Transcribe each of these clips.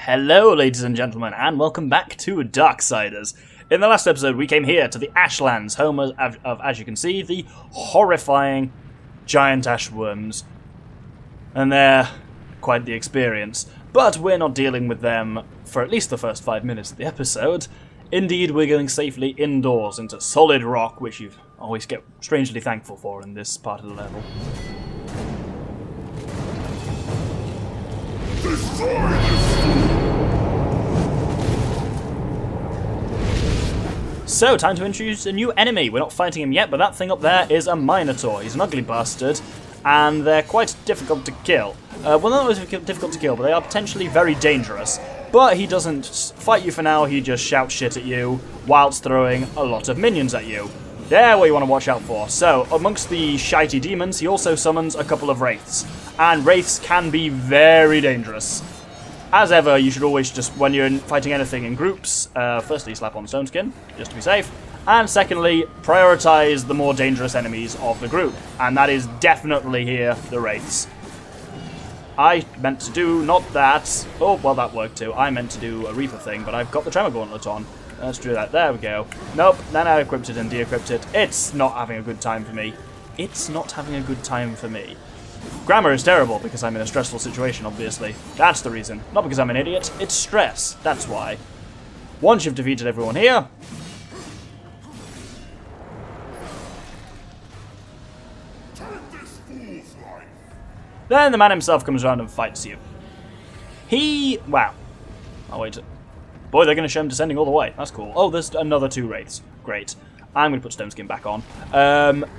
Hello, ladies and gentlemen, and welcome back to Darksiders. In the last episode, we came here to the Ashlands, home of, as you can see, the horrifying giant ashworms. And they're quite the experience. But we're not dealing with them for at least the first 5 minutes of the episode. Indeed, we're going safely indoors into solid rock, which you always get strangely thankful for in this part of the level. Destroy this! So, time to introduce a new enemy. We're not fighting him yet, but that thing up there is a Minotaur. He's an ugly bastard, and they're quite difficult to kill. Well, not always difficult to kill, but they are potentially very dangerous. But he doesn't fight you for now, he just shouts shit at you, whilst throwing a lot of minions at you. They're what you want to watch out for. So, amongst the shitey demons, he also summons a couple of wraiths. And wraiths can be very dangerous. As ever, you should always just, when you're fighting anything in groups, firstly slap on Stone Skin, just to be safe. And secondly, prioritize the more dangerous enemies of the group. And that is definitely here, the wraiths. I meant to do not that. Oh, well, that worked too. I meant to do a Reaper thing, but I've got the Tremor Gauntlet on. Let's do that. There we go. Nope, then I equipped it and de-equipped it. It's not having a good time for me. It's not having a good time for me. Grammar is terrible because I'm in a stressful situation, obviously. That's the reason. Not because I'm an idiot. It's stress. That's why. Once you've defeated everyone here, then the man himself comes around and fights you. Wow. Oh, wait. Boy, they're going to show him descending all the way. That's cool. Oh, there's another 2 wraiths. Great. I'm going to put Stone Skin back on.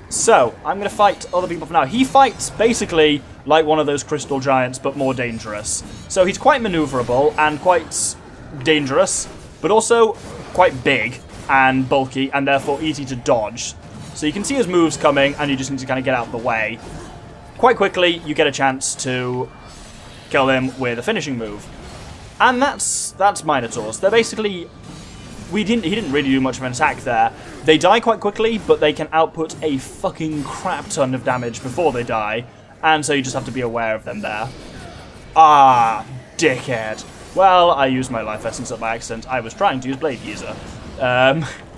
So, I'm going to fight other people for now. He fights basically like one of those crystal giants, but more dangerous. So he's quite maneuverable and quite dangerous, but also quite big and bulky, and therefore easy to dodge. So you can see his moves coming, and you just need to kind of get out of the way. Quite quickly, you get a chance to kill him with a finishing move. And that's Minotaurs. They're basically... He didn't really do much of an attack there. They die quite quickly, but they can output a fucking crap ton of damage before they die, and so you just have to be aware of them there. Ah, dickhead. Well, I used my life essence up by accident. I was trying to use Blade Geyser.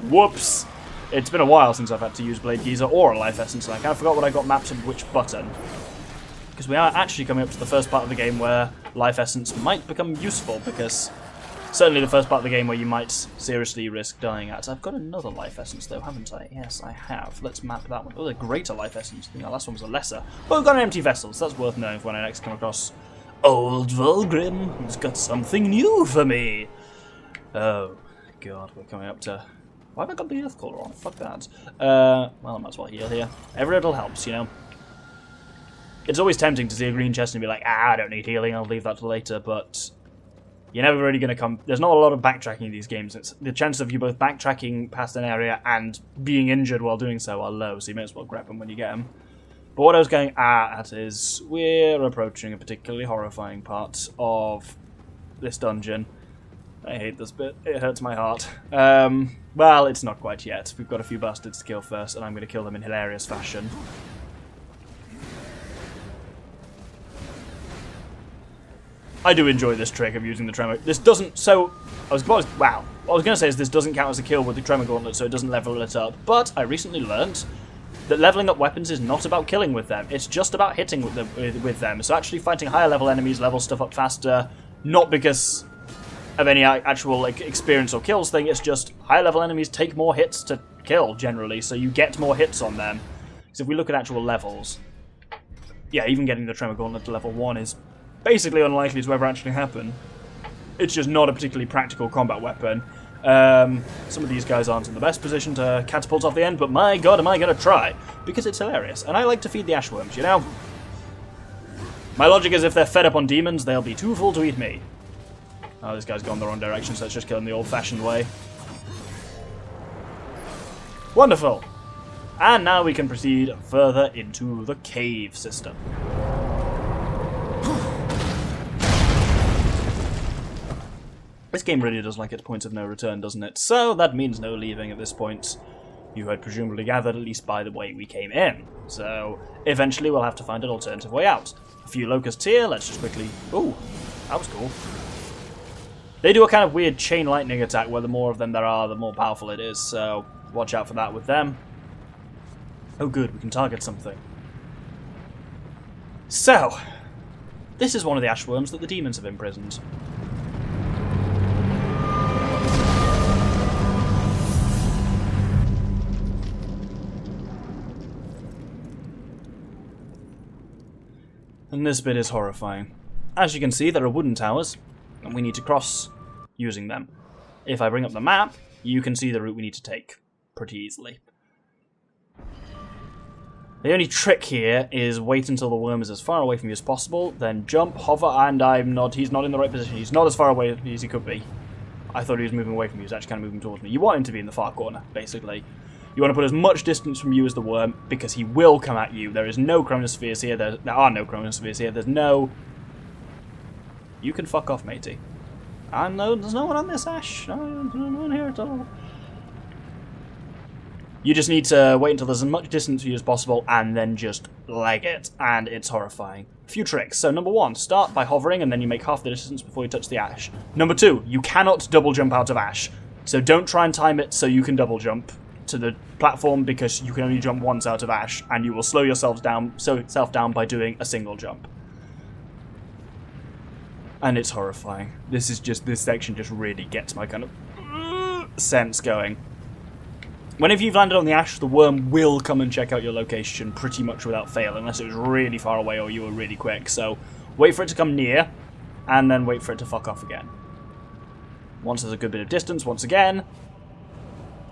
Whoops. It's been a while since I've had to use Blade Geyser or a life essence, and I kind of forgot what I got mapped on which button. Because we are actually coming up to the first part of the game where life essence might become useful, because... certainly the first part of the game where you might seriously risk dying at. I've got another life essence though, haven't I? Yes, I have. Let's map that one. Oh, a greater life essence. I think the last one was a lesser. But we've got an empty vessel, so that's worth knowing for when I next come across Old Vulgrim, who's got something new for me. Oh, God, we're coming up to... Why have I got the Earth Caller on? Fuck that. Well, I might as well heal here. Every little helps, you know. It's always tempting to see a green chest and be like, I don't need healing, I'll leave that till later, but... you're never really going to come... There's not a lot of backtracking in these games. The chances of you both backtracking past an area and being injured while doing so are low, so you may as well grab them when you get them. But what I was going at is, we're approaching a particularly horrifying part of this dungeon. I hate this bit. It hurts my heart. Well, it's not quite yet. We've got a few bastards to kill first, and I'm going to kill them in hilarious fashion. I do enjoy this trick of using the Tremor. This doesn't... So, wow. What I was going to say is this doesn't count as a kill with the Tremor Gauntlet, so it doesn't level it up. But I recently learnt that leveling up weapons is not about killing with them. It's just about hitting with them. So actually fighting higher level enemies levels stuff up faster, not because of any actual experience or kills thing. It's just higher level enemies take more hits to kill, generally, so you get more hits on them. So if we look at actual levels, yeah, even getting the Tremor Gauntlet to level 1 is... basically unlikely to ever actually happen. It's just not a particularly practical combat weapon. Some of these guys aren't in the best position to catapult off the end, but my god, am I going to try. Because it's hilarious, and I like to feed the ashworms, you know? My logic is if they're fed up on demons, they'll be too full to eat me. Oh, this guy's gone the wrong direction, so let's just kill him the old-fashioned way. Wonderful! And now we can proceed further into the cave system. This game really does like its points of no return, doesn't it? So that means no leaving at this point. You had presumably gathered, at least by the way we came in. So eventually we'll have to find an alternative way out. A few locusts here, let's just quickly... Ooh, that was cool. They do a kind of weird chain lightning attack where the more of them there are, the more powerful it is, so watch out for that with them. Oh good, we can target something. So, this is one of the Ashworms that the demons have imprisoned. And this bit is horrifying. As you can see, there are wooden towers, and we need to cross using them. If I bring up the map, you can see the route we need to take pretty easily. The only trick here is wait until the worm is as far away from you as possible, then jump, hover, and he's not in the right position. He's not as far away as he could be. I thought he was moving away from you, he's actually kind of moving towards me. You want him to be in the far corner, basically. You want to put as much distance from you as the worm, because he will come at you. There is no chronospheres here, there are no chronospheres here, there's no... You can fuck off, matey. I know there's no one on this Ash. No, there's no one here at all. You just need to wait until there's as much distance for you as possible and then just leg it, and it's horrifying. A few tricks. So number one, start by hovering and then you make half the distance before you touch the Ash. Number two, you cannot double jump out of Ash. So don't try and time it so you can double jump to the platform, because you can only jump once out of Ash and you will slow yourself down by doing a single jump. And it's horrifying. This section just really gets my kind of sense going. Whenever you've landed on the Ash, the worm will come and check out your location pretty much without fail, unless it was really far away or you were really quick. So wait for it to come near, and then wait for it to fuck off again. Once there's a good bit of distance, once again,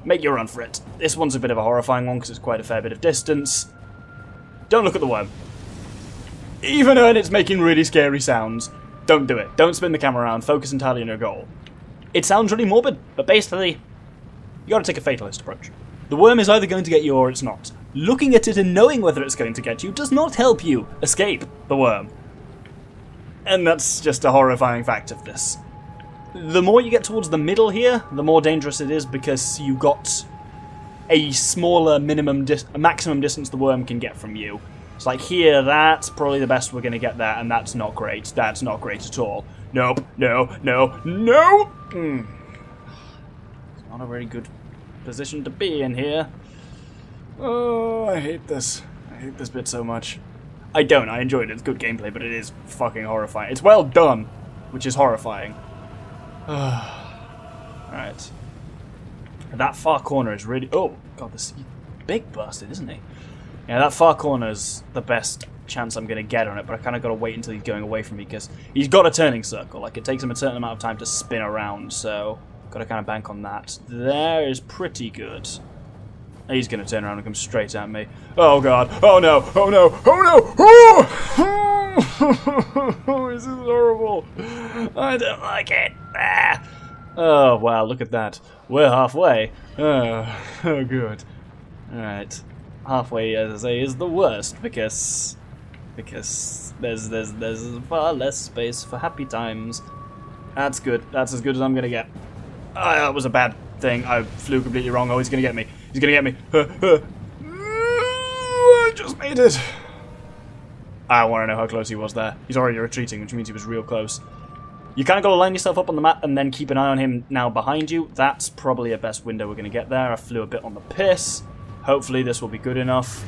make your run for it. This one's a bit of a horrifying one because it's quite a fair bit of distance. Don't look at the worm. Even when it's making really scary sounds, don't do it. Don't spin the camera around. Focus entirely on your goal. It sounds really morbid, but basically, you gotta take a fatalist approach. The worm is either going to get you or it's not. Looking at it and knowing whether it's going to get you does not help you escape the worm. And that's just a horrifying fact of this. The more you get towards the middle here, the more dangerous it is, because you got a smaller maximum distance the worm can get from you. It's like here, that's probably the best we're going to get there, and that's not great. That's not great at all. Nope, no, no, no! It's not a very good position to be in here. Oh, I hate this. I hate this bit so much. I don't. I enjoyed it. It's good gameplay, but it is fucking horrifying. It's well done, which is horrifying. Alright. That far corner is really... Oh, God, this big bastard, isn't he? Yeah, that far corner is the best chance I'm going to get on it, but I kind of got to wait until he's going away from me, because he's got a turning circle. Like, it takes him a certain amount of time to spin around, so got to kind of bank on that. There is pretty good. He's going to turn around and come straight at me. Oh, God. Oh, no. Oh, no. Oh, no. Oh, this is horrible. I don't like it. Ah. Oh, wow. Look at that. We're halfway. Oh, good. Alright. Halfway, as I say, is the worst, because there's far less space for happy times. That's good. That's as good as I'm going to get. That was a bad thing. I flew completely wrong. Oh, he's going to get me. He's going to get me. I just made it. I want to know how close he was there. He's already retreating, which means he was real close. You kind of got to line yourself up on the map and then keep an eye on him now behind you. That's probably a best window we're going to get there. I flew a bit on the piss. Hopefully this will be good enough.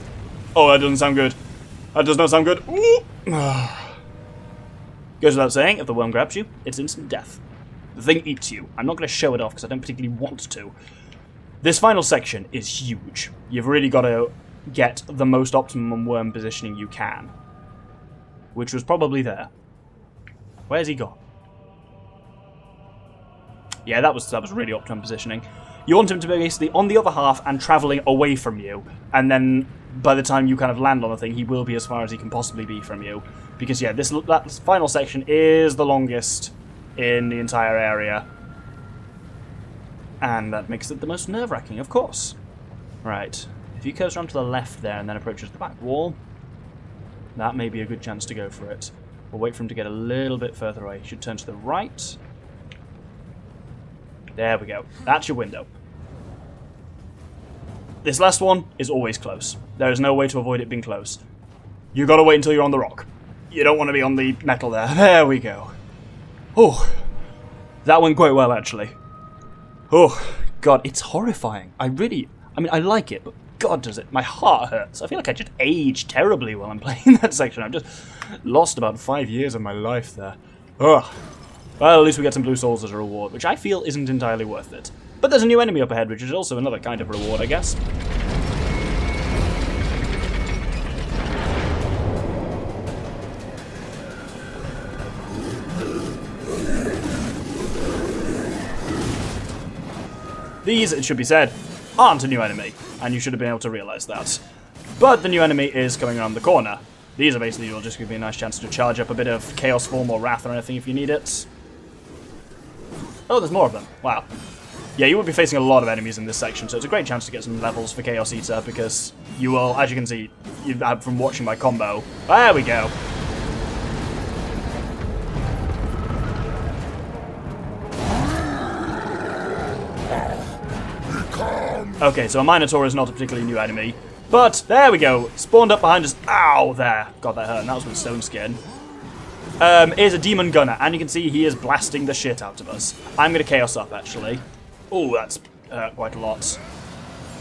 Oh, that doesn't sound good. That does not sound good. Goes without saying, if the worm grabs you, it's instant death. The thing eats you. I'm not going to show it off because I don't particularly want to. This final section is huge. You've really got to get the most optimum worm positioning you can. Which was probably there. Where's he gone? Yeah, that was really optimum positioning. You want him to be basically on the other half and travelling away from you, and then by the time you kind of land on the thing, he will be as far as he can possibly be from you. Because yeah, that final section is the longest in the entire area, and that makes it the most nerve-wracking, of course. Right, if he goes around to the left there and then approaches the back wall, that may be a good chance to go for it. We'll wait for him to get a little bit further away. He should turn to the right. There we go. That's your window. This last one is always close. There is no way to avoid it being close. You gotta wait until you're on the rock. You don't want to be on the metal there. There we go. Oh, That went quite well, actually. Oh, God, it's horrifying. I mean, I like it, but God, does it. My heart hurts. I feel like I just aged terribly while I'm playing that section. I've just lost about 5 years of my life there. Ugh. Well, at least we get some blue souls as a reward, which I feel isn't entirely worth it. But there's a new enemy up ahead, which is also another kind of reward, I guess. These, it should be said, aren't a new enemy, and you should have been able to realise that. But the new enemy is coming around the corner. These are basically will just give you a nice chance to charge up a bit of Chaos Form or Wrath or anything if you need it. Oh, there's more of them. Wow. Yeah, you will be facing a lot of enemies in this section, so it's a great chance to get some levels for Chaos Eater, because you will, as you can see, from watching my combo. There we go. Okay, so a Minotaur is not a particularly new enemy, but there we go. Spawned up behind us. Ow, there. God, that hurt, and that was with Stone Skin. Is a Demon Gunner, and you can see he is blasting the shit out of us. I'm going to Chaos up, actually. Oh, that's quite a lot.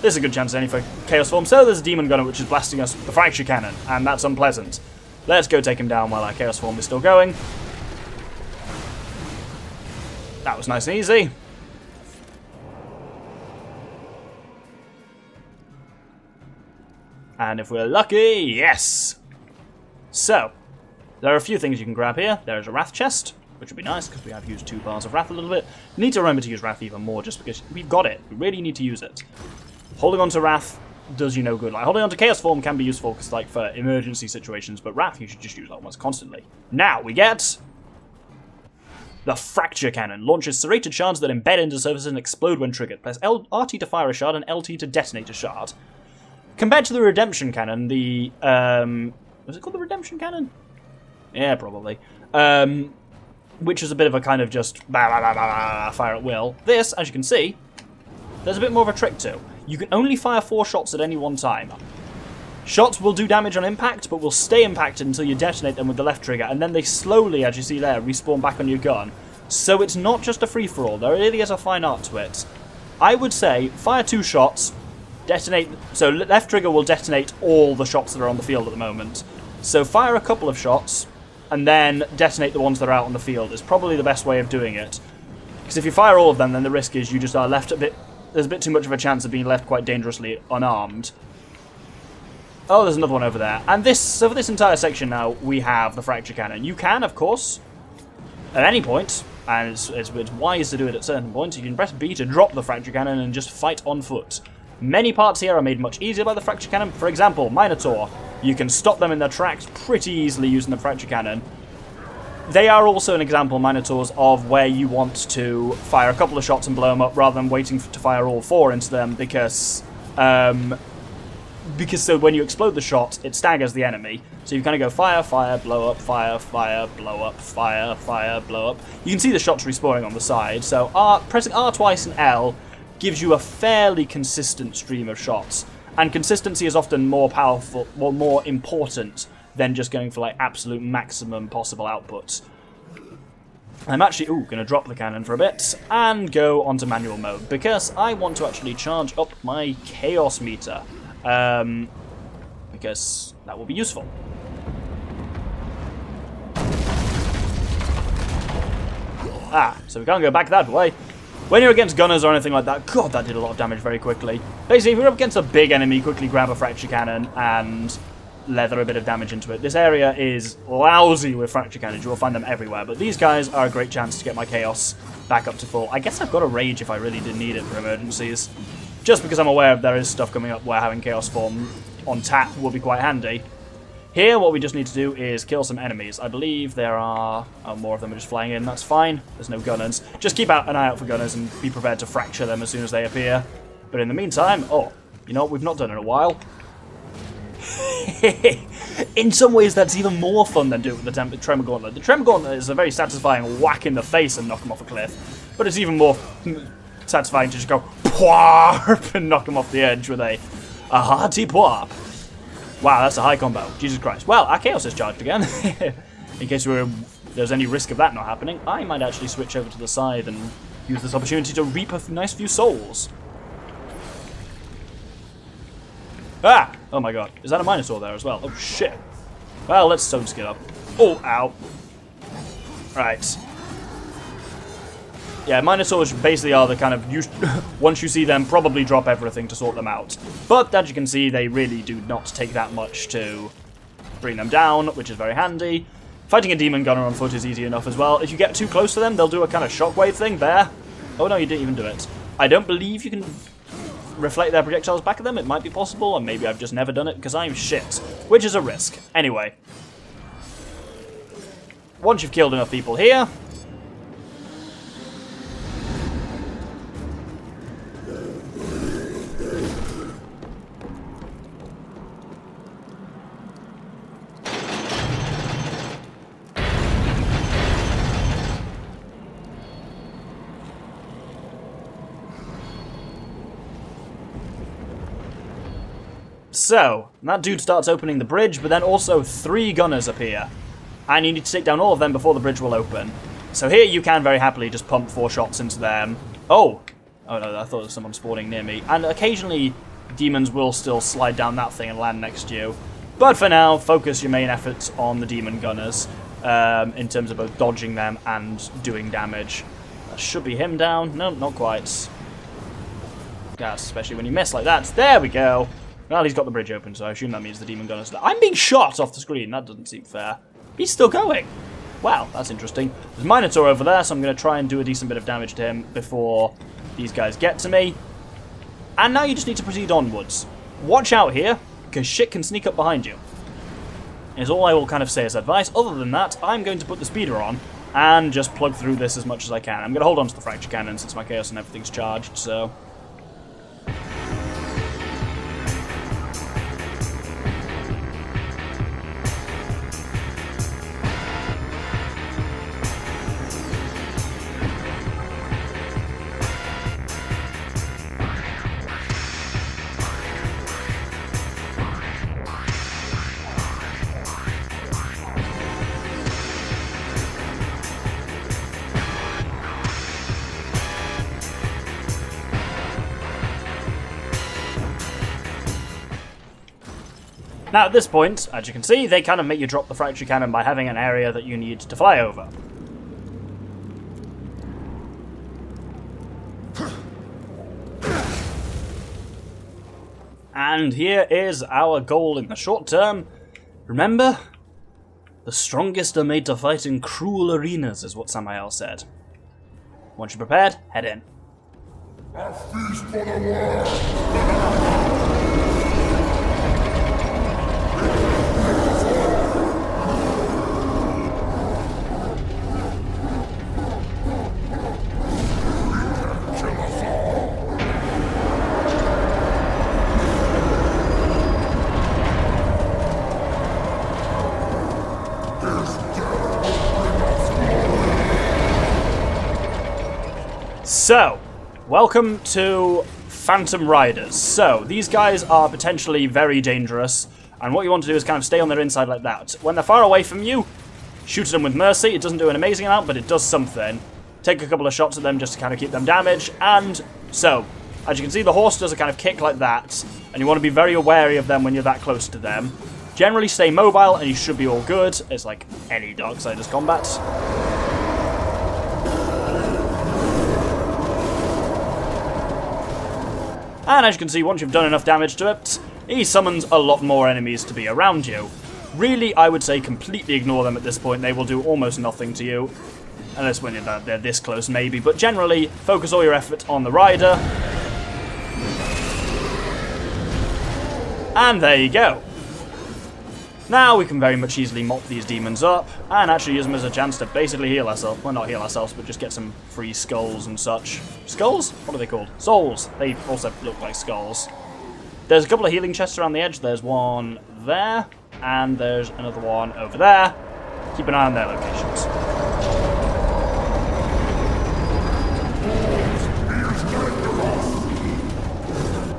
There's a good chance any for Chaos Form. So there's a Demon Gunner, which is blasting us with the Fracture Cannon, and that's unpleasant. Let's go take him down while our Chaos Form is still going. That was nice and easy. And if we're lucky, yes! So, there are a few things you can grab here. There's a Wrath chest, which would be nice, because we have used 2 bars of Wrath a little bit. We need to remember to use Wrath even more, just because we've got it. We really need to use it. Holding on to Wrath does you no good. Like, holding on to Chaos Form can be useful, because, like, for emergency situations, but Wrath you should just use almost constantly. Now, we get the Fracture Cannon. Launches serrated shards that embed into surfaces and explode when triggered. Press RT to fire a shard and LT to detonate a shard. Compared to the Redemption Cannon, the, was it called the Redemption Cannon? Yeah, probably. Which is a bit of a kind of just fire at will. This, as you can see, there's a bit more of a trick to. You can only fire 4 shots at any one time. Shots will do damage on impact, but will stay impacted until you detonate them with the left trigger, and then they slowly, as you see there, respawn back on your gun. So it's not just a free-for-all. There really is a fine art to it. I would say, fire 2 shots, detonate, so left trigger will detonate all the shots that are on the field at the moment. So fire a couple of shots, and then detonate the ones that are out on the field is probably the best way of doing it. Because if you fire all of them, then the risk is you just are left there's a bit too much of a chance of being left quite dangerously unarmed. Oh, there's another one over there. And so for this entire section now, we have the Fracture Cannon. You can, of course, at any point, and it's wise to do it at certain points, you can press B to drop the Fracture Cannon and just fight on foot. Many parts here are made much easier by the Fracture Cannon. For example, Minotaur. You can stop them in their tracks pretty easily using the Fracture Cannon. They are also an example, Minotaurs, of where you want to fire a couple of shots and blow them up rather than waiting to fire all 4 into them, because so when you explode the shot, it staggers the enemy. So you kind of go fire, fire, blow up, fire, fire, blow up, fire, fire, blow up. You can see the shots respawning on the side. So pressing R twice and L gives you a fairly consistent stream of shots. And consistency is often more powerful, or more important than just going for like absolute maximum possible outputs. I'm actually going to drop the cannon for a bit and go onto manual mode, because I want to actually charge up my chaos meter. Because that will be useful. So we can't go back that way. When you're against gunners or anything like that, God, that did a lot of damage very quickly. Basically, if you're up against a big enemy, quickly grab a Fracture Cannon and leather a bit of damage into it. This area is lousy with Fracture Cannons. You will find them everywhere, but these guys are a great chance to get my Chaos back up to full. I guess I've got a Rage if I really did need it for emergencies. Just because I'm aware there is stuff coming up where having Chaos Form on tap will be quite handy. Here, what we just need to do is kill some enemies. I believe there are... Oh, more of them are just flying in. That's fine. There's no gunners. Just keep an eye out for gunners and be prepared to fracture them as soon as they appear. But in the meantime... Oh, you know what we've not done in a while? In some ways, that's even more fun than doing the Tremor Gauntlet. The Tremor Gauntlet is a very satisfying whack in the face and knock them off a cliff. But it's even more satisfying to just go pwarp and knock them off the edge with a hearty pwarp. Wow, that's a high combo. Jesus Christ. Well, our Chaos is charged again. In case we were there's any risk of that not happening, I might actually switch over to the side and use this opportunity to reap a nice few souls. Ah! Oh my god. Is that a Minotaur there as well? Oh shit. Well, let's stone skid up. Oh, ow. Right. Yeah, Minotaurs basically are the kind of... once you see them, probably drop everything to sort them out. But, as you can see, they really do not take that much to bring them down, which is very handy. Fighting a demon gunner on foot is easy enough as well. If you get too close to them, they'll do a kind of shockwave thing there. Oh no, you didn't even do it. I don't believe you can reflect their projectiles back at them. It might be possible, or maybe I've just never done it because I'm shit. Which is a risk. Anyway. Once you've killed enough people here... So, that dude starts opening the bridge, but then also 3 gunners appear. And you need to take down all of them before the bridge will open. So here you can very happily just pump 4 shots into them. Oh! Oh no, I thought there was someone spawning near me. And occasionally, demons will still slide down that thing and land next to you. But for now, focus your main efforts on the demon gunners. In terms of both dodging them and doing damage. That should be him down. No, not quite. Yes, especially when you miss like that. There we go! Well, he's got the bridge open, so I assume that means the demon gunners... I'm being shot off the screen. That doesn't seem fair. He's still going. Wow, that's interesting. There's Minotaur over there, so I'm going to try and do a decent bit of damage to him before these guys get to me. And now you just need to proceed onwards. Watch out here, because shit can sneak up behind you. Is all I will kind of say as advice. Other than that, I'm going to put the speeder on and just plug through this as much as I can. I'm going to hold on to the fracture cannon since my chaos and everything's charged, so... Now at this point, as you can see, they kind of make you drop the fracture cannon by having an area that you need to fly over. And here is our goal in the short term. Remember, the strongest are made to fight in cruel arenas, is what Samael said. Once you're prepared, head in. A feast for the world! So, welcome to Phantom Riders. So, these guys are potentially very dangerous, and what you want to do is kind of stay on their inside like that. When they're far away from you, shoot at them with mercy. It doesn't do an amazing amount, but it does something. Take a couple of shots at them just to kind of keep them damaged, and so, as you can see, the horse does a kind of kick like that, and you want to be very wary of them when you're that close to them. Generally stay mobile, and you should be all good. It's like any Darksiders combat. And as you can see, once you've done enough damage to it, he summons a lot more enemies to be around you. Really, I would say completely ignore them at this point. They will do almost nothing to you. Unless when they're this close, maybe. But generally, focus all your effort on the rider. And there you go. Now we can very much easily mop these demons up, and actually use them as a chance to basically heal ourselves. Well, not heal ourselves, but just get some free skulls and such. Skulls? What are they called? Souls. They also look like skulls. There's a couple of healing chests around the edge. There's one there, and there's another one over there. Keep an eye on their locations.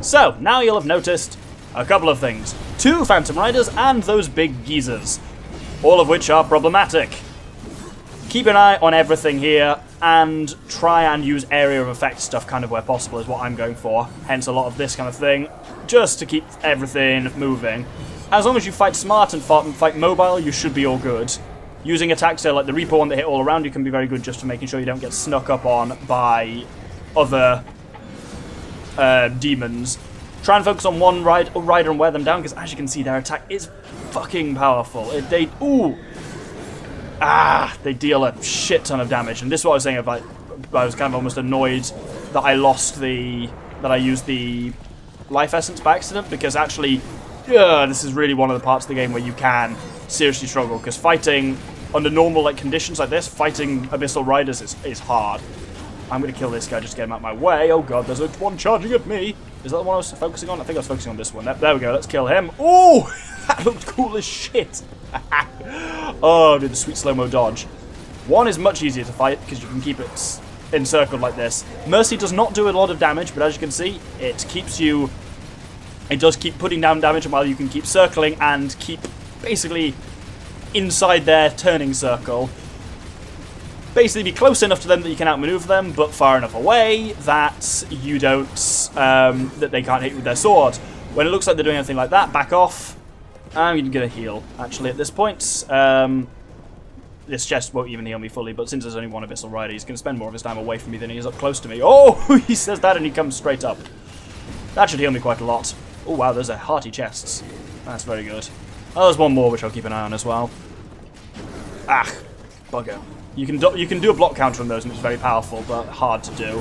So, now you'll have noticed a couple of things. 2 Phantom Riders and those big geezers, all of which are problematic. keep an eye on everything here and try and use area of effect stuff kind of where possible is what I'm going for. Hence a lot of this kind of thing, just to keep everything moving. As long as you fight smart and fight mobile, you should be all good. Using attacks like the Reaper one that hit all around you can be very good just for making sure you don't get snuck up on by other demons. Try and focus on one rider and wear them down, because as you can see, their attack is fucking powerful. They deal a shit ton of damage, and this is what I was saying about. I was kind of almost annoyed that I used the life essence by accident, because actually, this is really one of the parts of the game where you can seriously struggle, because fighting under normal conditions like this, fighting Abyssal Riders is hard. I'm going to kill this guy just to get him out of my way. Oh god, there's one charging at me. Is that the one I was focusing on? I think I was focusing on this one. There we go, let's kill him. Oh, that looked cool as shit. Oh, did the sweet slow-mo dodge. One is much easier to fight because you can keep it encircled like this. Mercy does not do a lot of damage, but as you can see, it does keep putting down damage while you can keep circling and keep basically inside their turning circle. Basically be close enough to them that you can outmaneuver them, but far enough away that you don't, that they can't hit you with their sword. When it looks like they're doing anything like that, back off. I'm going to get a heal, actually, at this point. This chest won't even heal me fully, but since there's only one Abyssal Rider, he's going to spend more of his time away from me than he is up close to me. Oh, he says that and he comes straight up. That should heal me quite a lot. Oh, wow, those are hearty chests. That's very good. Oh, there's one more, which I'll keep an eye on as well. Ah, bugger. You can do a block counter on those, and it's very powerful, but hard to do.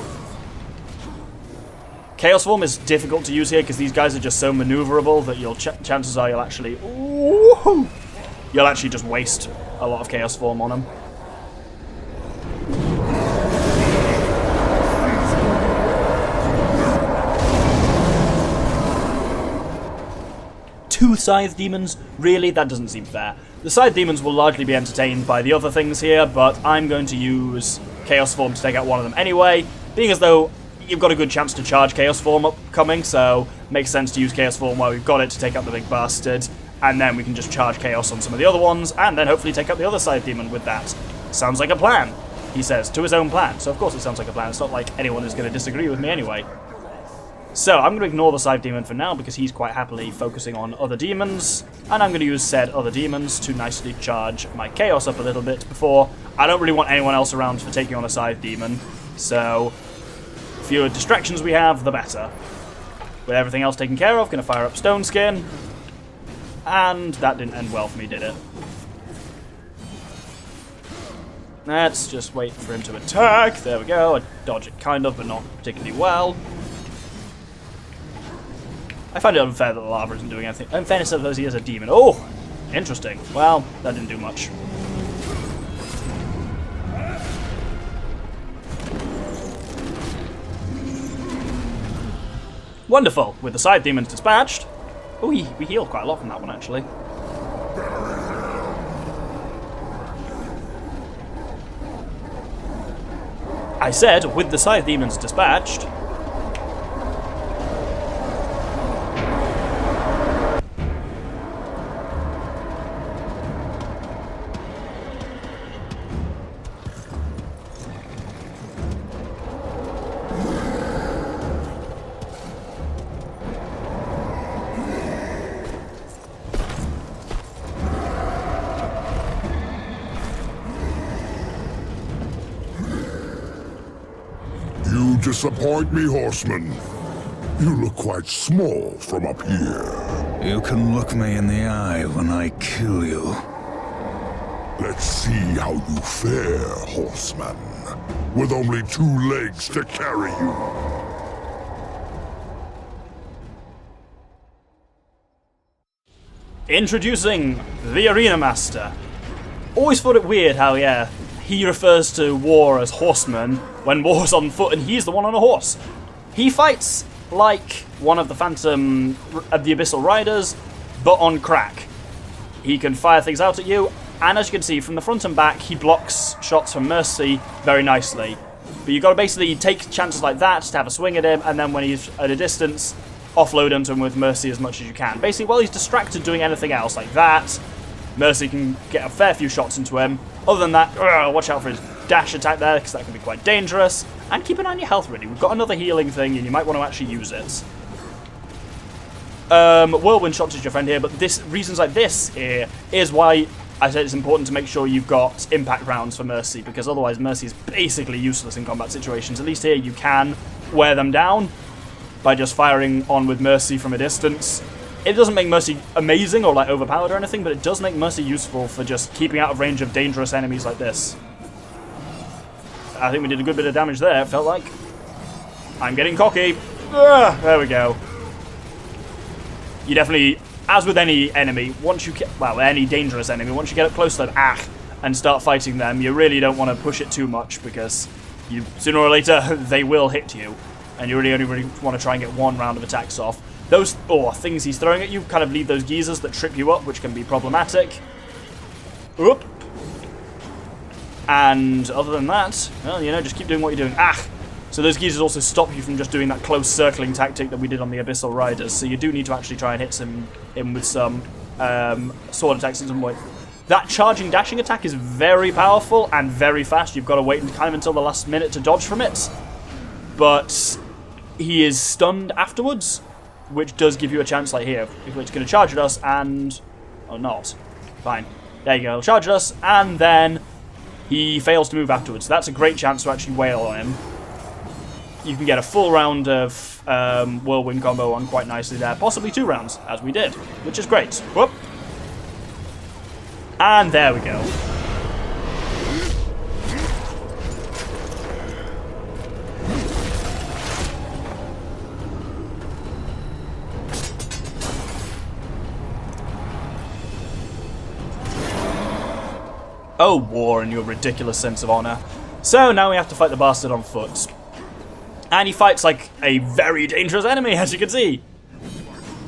Chaos Form is difficult to use here because these guys are just so maneuverable that chances are you'll actually just waste a lot of Chaos Form on them. Two Scythe Demons? Really? That doesn't seem fair. The Scythe Demons will largely be entertained by the other things here, but I'm going to use Chaos Form to take out one of them anyway, being as though you've got a good chance to charge Chaos Form upcoming, so it makes sense to use Chaos Form while we've got it to take out the big bastard, and then we can just charge Chaos on some of the other ones, and then hopefully take out the other Scythe Demon with that. Sounds like a plan, he says, to his own plan. So of course it sounds like a plan. It's not like anyone is going to disagree with me anyway. So I'm going to ignore the Scythe Demon for now because he's quite happily focusing on other demons, and I'm going to use said other demons to nicely charge my Chaos up a little bit before. I don't really want anyone else around for taking on a Scythe Demon, so the fewer distractions we have, the better. With everything else taken care of, going to fire up Stone Skin, and that didn't end well for me, did it? Let's just wait for him to attack. There we go. I dodge it kind of, but not particularly well. I find it unfair that the lava isn't doing anything. In fairness, I suppose he is a demon. Oh, interesting. Well, that didn't do much. Wonderful. With the Scythe Demons dispatched. Oh, we healed quite a lot from that one, actually. I said, with the Scythe Demons dispatched. You disappoint me, horseman. You look quite small from up here. You can look me in the eye when I kill you. Let's see how you fare, horseman. With only 2 legs to carry you. Introducing the Arena Master. Always thought it weird how, yeah, he refers to war as horseman when war's on foot and he's the one on a horse. He fights like one of the Phantom of the Abyssal Riders, but on crack. He can fire things out at you, and as you can see from the front and back, he blocks shots from Mercy very nicely. But you've got to basically take chances like that to have a swing at him, and then when he's at a distance, offload onto him with Mercy as much as you can. Basically, while he's distracted doing anything else like that, Mercy can get a fair few shots into him, Other than that, watch out for his dash attack there, because that can be quite dangerous. And keep an eye on your health, really. We've got another healing thing, and you might want to actually use it. Whirlwind shots is your friend here, but reasons like this here is why I said it's important to make sure you've got impact rounds for Mercy, because otherwise Mercy is basically useless in combat situations. At least here you can wear them down by just firing on with Mercy from a distance. It doesn't make Mercy amazing or like overpowered or anything, but it does make Mercy useful for just keeping out of range of dangerous enemies like this. I think we did a good bit of damage there, it felt like. I'm getting cocky. There we go. You definitely, as with any enemy, any dangerous enemy, once you get up close to them, and start fighting them, you really don't want to push it too much, because sooner or later they will hit you, and you really want to try and get one round of attacks off. Those things he's throwing at you kind of leave those geezers that trip you up, which can be problematic. Oop. And other than that, well, just keep doing what you're doing. So those geezers also stop you from just doing that close circling tactic that we did on the Abyssal Riders, so you do need to actually try and hit him with some sword attacks at some point. That charging dashing attack is very powerful and very fast. You've got to wait kind of until the last minute to dodge from it. But he is stunned afterwards, which does give you a chance, like here, if it's going to charge at us and... oh, not. Fine. There you go. Charge at us, and then he fails to move afterwards. So that's a great chance to actually wail on him. You can get a full round of Whirlwind combo on quite nicely there. Possibly 2 rounds, as we did, which is great. Whoop. And there we go. Oh, war and your ridiculous sense of honor. So now we have to fight the bastard on foot. And he fights like a very dangerous enemy, as you can see.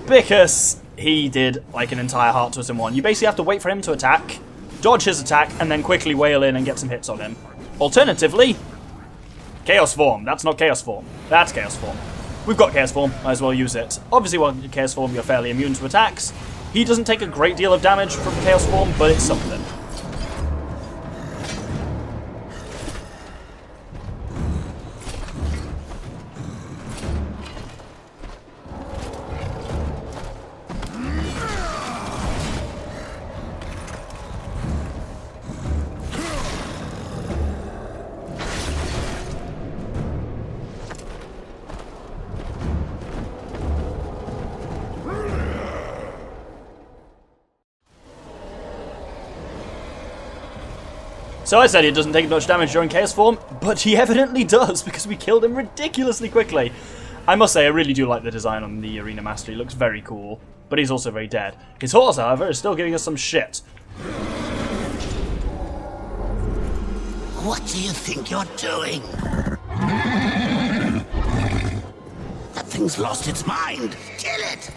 Because he did like an entire heart to us in one. You basically have to wait for him to attack, dodge his attack, and then quickly wail in and get some hits on him. Alternatively, Chaos Form. That's not Chaos Form. That's Chaos Form. We've got Chaos Form, might as well use it. Obviously, while in Chaos Form, you're fairly immune to attacks. He doesn't take a great deal of damage from Chaos Form, but it's something. So I said he doesn't take much damage during Chaos Form, but he evidently does, because we killed him ridiculously quickly. I must say, I really do like the design on the Arena Master. He looks very cool, but he's also very dead. His horse, however, is still giving us some shit. What do you think you're doing? That thing's lost its mind. Kill it!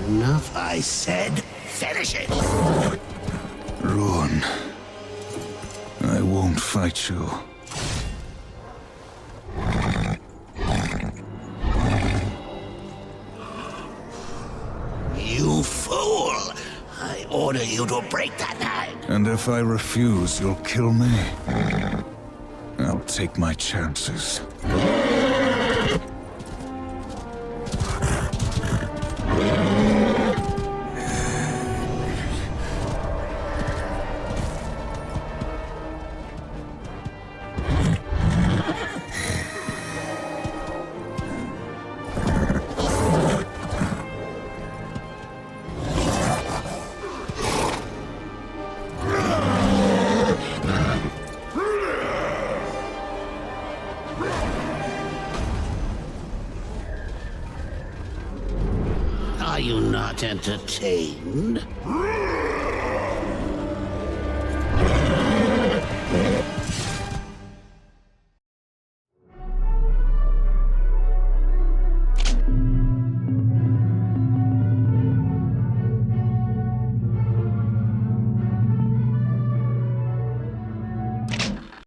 Enough, I said. Finish it. Ruin. I won't fight you. You fool! I order you to break that nag. And if I refuse, you'll kill me. I'll take my chances. Are you not entertained?